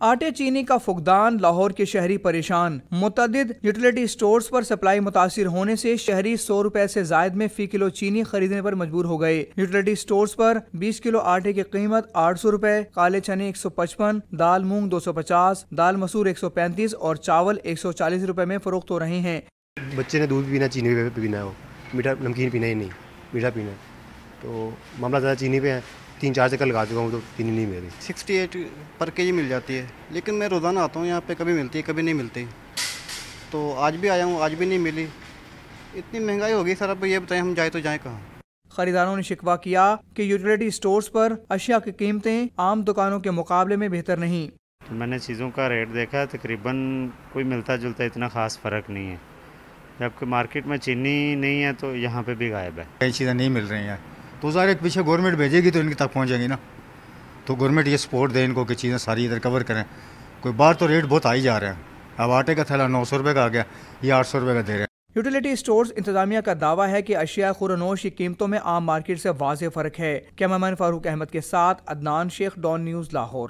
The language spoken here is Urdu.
آٹے چینی کا فقدان، لاہور کے شہری پریشان۔ متعدد یوٹیلیٹی سٹورز پر سپلائی متاثر ہونے سے شہری 100 روپے سے زائد میں فی کلو چینی خریدنے پر مجبور ہو گئے۔ یوٹیلیٹی سٹورز پر 20 کلو آٹے کی قیمت 800 روپے، کالے چنے 155، دال مونگ 250، دال مسور 135 اور چاول 140 روپے میں فروخت ہو رہے ہیں۔ بچے نے دودھ پینا، چینی پہ پینا ہے، وہ میٹھا نمکین پینا ہی نہیں، میٹھا پینا ہے، تو معاملہ زیادہ چینی پہ ہے۔ 3-4 چکر لگا چکا ہوں تو چینی نہیں مل رہی۔ 68 پر کے جی مل جاتی ہے، لیکن میں روزانہ آتا ہوں یہاں پہ، کبھی ملتی ہے کبھی نہیں ملتی، تو آج بھی آیا ہوں، آج بھی نہیں ملی۔ اتنی مہنگائی ہوگی سر، اب یہ بتائیں ہم جائیں تو جائیں کہاں۔ خریداروں نے شکوہ کیا کہ یوٹیلیٹی سٹورز پر اشیاء کی قیمتیں عام دکانوں کے مقابلے میں بہتر نہیں۔ میں نے چیزوں کا ریٹ دیکھا، تقریباً کوئی ملتا جلتا اتنا خاص فرق نہیں ہے، جبکہ مارکیٹ میں چینی نہیں ہے تو یہاں پہ بھی غائب ہے۔ کئی چیزیں نہیں مل رہی ہیں تو ظاہر ایک پیچھے گورنمنٹ بھیجے گی تو ان کی تک پہنچے گی نا، تو گورنمنٹ یہ سپورٹ دے ان کو کہ چیزیں ساری ادھر کور کریں۔ کوئی بار تو ریٹ بہت آئی جا رہے ہیں، اب آٹے کا تھیلا 900 روپے کا آ گیا، یہ 800 روپے کا دے رہے ہیں۔ یوٹیلیٹی سٹورز انتظامیہ کا دعویٰ ہے کہ اشیاء خورنوش کی قیمتوں میں عام مارکیٹ سے واضح فرق ہے۔ کیمرامین فاروق احمد کے ساتھ عدنان شیخ، ڈان نیوز، لاہور۔